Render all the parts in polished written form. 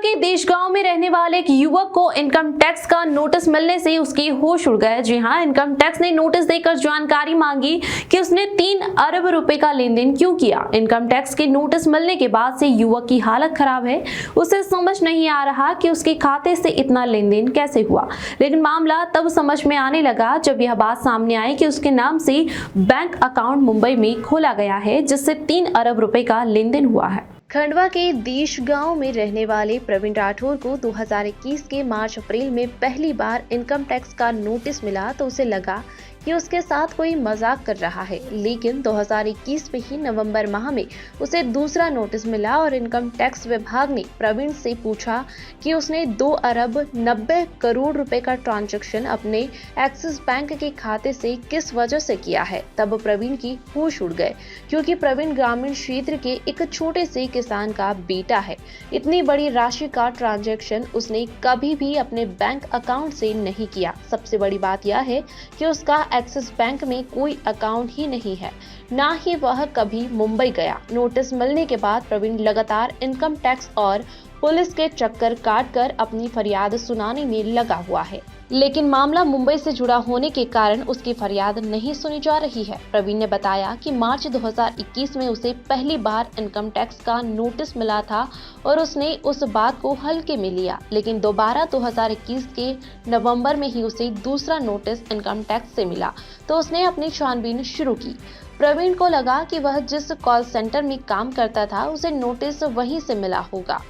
के देशगांव में रहने वाले एक युवक को इनकम टैक्स का नोटिस मिलने से उसकी होश उड़ गए। जी हां, इनकम टैक्स ने नोटिस देकर जानकारी मांगी कि उसने 3 अरब रुपए का लेन देन क्यों किया। इनकम टैक्स के नोटिस मिलने के बाद से युवक की हालत खराब है। उसे समझ नहीं आ रहा कि उसके खाते से इतना लेन देन कैसे हुआ, लेकिन मामला तब समझ में आने लगा जब यह बात सामने आई कि उसके नाम से बैंक अकाउंट मुंबई में खोला गया है, जिससे 3 अरब रुपए का लेन देन हुआ है। खंडवा के देशगांव में रहने वाले प्रवीण राठौर को 2021 के मार्च अप्रैल में पहली बार इनकम टैक्स का नोटिस मिला तो उसे लगा कि उसके साथ कोई मजाक कर रहा है, लेकिन 2021 में ही नवंबर माह में उसे दूसरा नोटिस मिला और इनकम टैक्स विभाग ने प्रवीण से पूछा कि उसने 2 अरब 90 करोड़ रुपए का ट्रांजैक्शन अपने एक्सिस बैंक के खाते से किस वजह से किया है। तब प्रवीण की होश उड़ गए, क्योंकि प्रवीण ग्रामीण क्षेत्र के एक छोटे से किसान का बेटा है। इतनी बड़ी राशि का ट्रांजैक्शन उसने कभी भी अपने बैंक अकाउंट से नहीं किया। सबसे बड़ी बात यह है कि उसका एक्सिस बैंक में कोई अकाउंट ही नहीं है, ना ही वह कभी मुंबई गया। नोटिस मिलने के बाद प्रवीण लगातार इनकम टैक्स और पुलिस के चक्कर काटकर अपनी फरियाद सुनाने में लगा हुआ है, लेकिन मामला मुंबई से जुड़ा होने के कारण उसकी फरियाद नहीं सुनी जा रही है। प्रवीण ने बताया कि मार्च 2021 में उसे पहली बार इनकम टैक्स का नोटिस मिला था और उसने उस बात को हल्के में लिया, लेकिन दोबारा 2021 के नवंबर में ही उसे दूसरा नोटिस इनकम टैक्स से मिला तो उसने अपनी छानबीन शुरू की। प्रवीण को लगा कि वह जिस कॉल सेंटर में काम करता था उसे नोटिस वहीं से मिला होगा।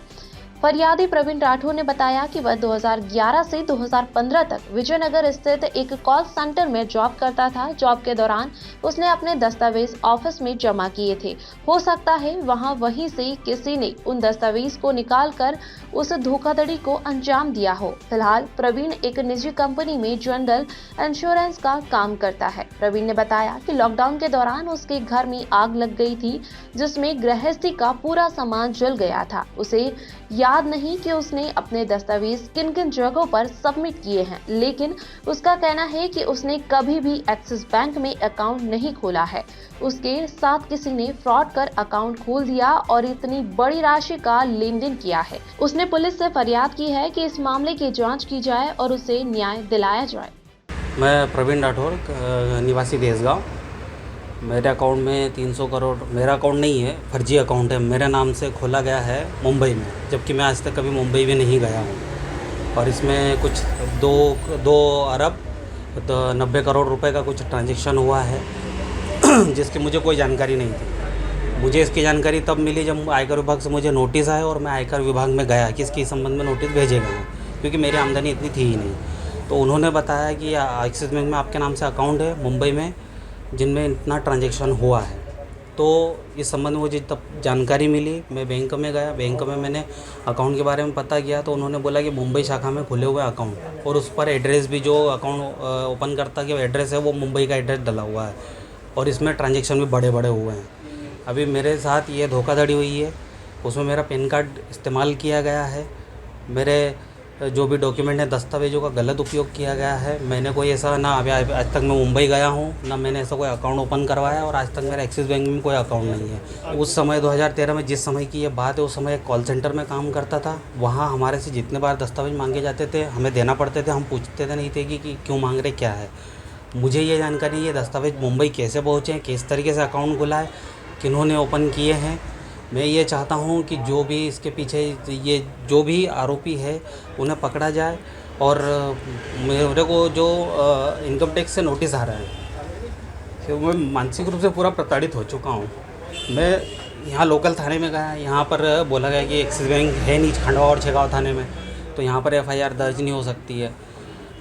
फरियादी प्रवीण राठौर ने बताया कि वह 2011 से 2015 तक विजयनगर स्थित एक कॉल सेंटर में जॉब करता था। जॉब के दौरान उसने अपने दस्तावेज ऑफिस में जमा किए थे। हो सकता है वहीं से किसी ने उन दस्तावेज को निकालकर उस धोखाधड़ी को अंजाम दिया हो। फिलहाल प्रवीण एक निजी कंपनी में जनरल इंश्योरेंस का काम करता है। प्रवीण ने बताया कि लॉकडाउन के दौरान उसके घर में आग लग गई थी, जिसमें गृहस्थी का पूरा सामान जल गया था। उसे याद नहीं कि उसने अपने दस्तावेज किन किन जगहों पर सबमिट किए हैं, लेकिन उसका कहना है कि उसने कभी भी एक्सिस बैंक में अकाउंट नहीं खोला है। उसके साथ किसी ने फ्रॉड कर अकाउंट खोल दिया और इतनी बड़ी राशि का लेन देन किया है। उसने पुलिस से फरियाद की है कि इस मामले की जांच की जाए और उसे न्याय दिलाया जाए। मैं प्रवीण राठौर, निवासी देशगांव। मेरे अकाउंट में 300 करोड़, मेरा अकाउंट नहीं है, फर्जी अकाउंट है, मेरे नाम से खोला गया है मुंबई में, जबकि मैं आज तक कभी मुंबई में नहीं गया हूँ। और इसमें कुछ 2 अरब 90 करोड़ रुपए का कुछ ट्रांजैक्शन हुआ है जिसकी मुझे कोई जानकारी नहीं थी। मुझे इसकी जानकारी तब मिली जब आयकर विभाग से मुझे नोटिस आया और मैं आयकर विभाग में गया कि इसके संबंध में नोटिस भेजे गए हैं, क्योंकि मेरी आमदनी इतनी थी ही नहीं। तो उन्होंने बताया कि एक्सिस बैंक में आपके नाम से अकाउंट है मुंबई में, जिनमें इतना ट्रांजैक्शन हुआ है। तो इस संबंध में मुझे तब जानकारी मिली। मैं बैंक में गया, बैंक में मैंने अकाउंट के बारे में पता किया तो उन्होंने बोला कि मुंबई शाखा में खुले हुए अकाउंट, और उस पर एड्रेस भी, जो अकाउंट ओपन करता कि एड्रेस है वो मुंबई का एड्रेस डला हुआ है, और इसमें ट्रांजैक्शन भी बड़े बड़े हुए हैं। अभी मेरे साथ ये धोखाधड़ी हुई है, उसमें मेरा पैन कार्ड इस्तेमाल किया गया है, मेरे जो भी डॉक्यूमेंट है, दस्तावेजों का गलत उपयोग किया गया है। मैंने कोई ऐसा ना, अभी आज तक मैं मुंबई गया हूँ, ना मैंने ऐसा कोई अकाउंट ओपन करवाया, और आज तक मेरा एक्सिस बैंक में कोई अकाउंट नहीं है। उस समय 2013 में, जिस समय की ये बात है, उस समय एक कॉल सेंटर में काम करता था। वहाँ हमारे से जितने बार दस्तावेज मांगे जाते थे हमें देना पड़ते थे, हम पूछते थे नहीं थे कि क्यों मांग रहे, क्या है। मुझे ये जानकारी, ये दस्तावेज मुंबई कैसे पहुँचे हैं, किस तरीके से अकाउंट खुला है, किन्होंने ओपन किए हैं। मैं ये चाहता हूँ कि जो भी इसके पीछे ये जो भी आरोपी है उन्हें पकड़ा जाए, और मेरे को जो इनकम टैक्स से नोटिस आ रहा है, तो मैं मानसिक रूप से पूरा प्रताड़ित हो चुका हूँ। मैं यहाँ लोकल थाने में गया, यहाँ पर बोला गया कि एक्सिस बैंक है नहीं खंडवा और छेगांव थाने में, तो यहाँ पर FIR दर्ज नहीं हो सकती है।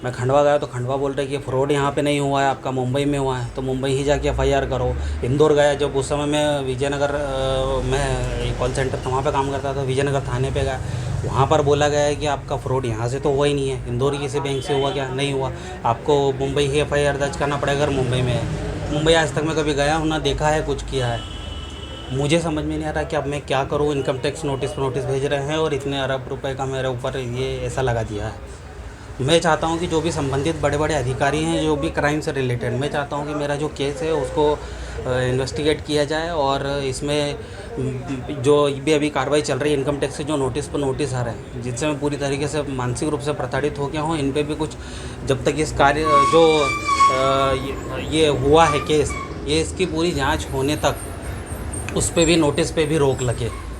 मैं खंडवा गया तो खंडवा बोल रहे कि फ्रॉड यहाँ पे नहीं हुआ है, आपका मुंबई में हुआ है, तो मुंबई ही जाके FIR करो। इंदौर गया, जब उस समय मैं विजयनगर में कॉल सेंटर था, वहाँ पे काम करता था, विजयनगर थाने पे गया, वहाँ पर बोला गया है कि आपका फ्रॉड यहाँ से तो हुआ ही नहीं है, इंदौर किसी बैंक से हुआ क्या, नहीं हुआ, आपको मुंबई ही FIR दर्ज करना पड़ेगा अगर मुंबई में है। मुंबई आज तक मैं कभी गया हूँ ना, देखा है, कुछ किया है। मुझे समझ में नहीं आ रहा कि अब मैं क्या करूँ। इनकम टैक्स नोटिस भेज रहे हैं और इतने अरब रुपए का मेरे ऊपर ये ऐसा लगा दिया है। मैं चाहता हूं कि जो भी संबंधित बड़े बड़े अधिकारी हैं, जो भी क्राइम से रिलेटेड, मैं चाहता हूं कि मेरा जो केस है उसको इन्वेस्टिगेट किया जाए और इसमें जो भी अभी कार्रवाई चल रही है इनकम टैक्स से जो नोटिस पर नोटिस आ रहे हैं, जिससे मैं पूरी तरीके से मानसिक रूप से प्रताड़ित हो गया हूँ। इन पे भी कुछ जब तक इस कार्य जो ये हुआ है केस, ये इसकी पूरी जांच होने तक उस पे भी नोटिस पे भी रोक लगे।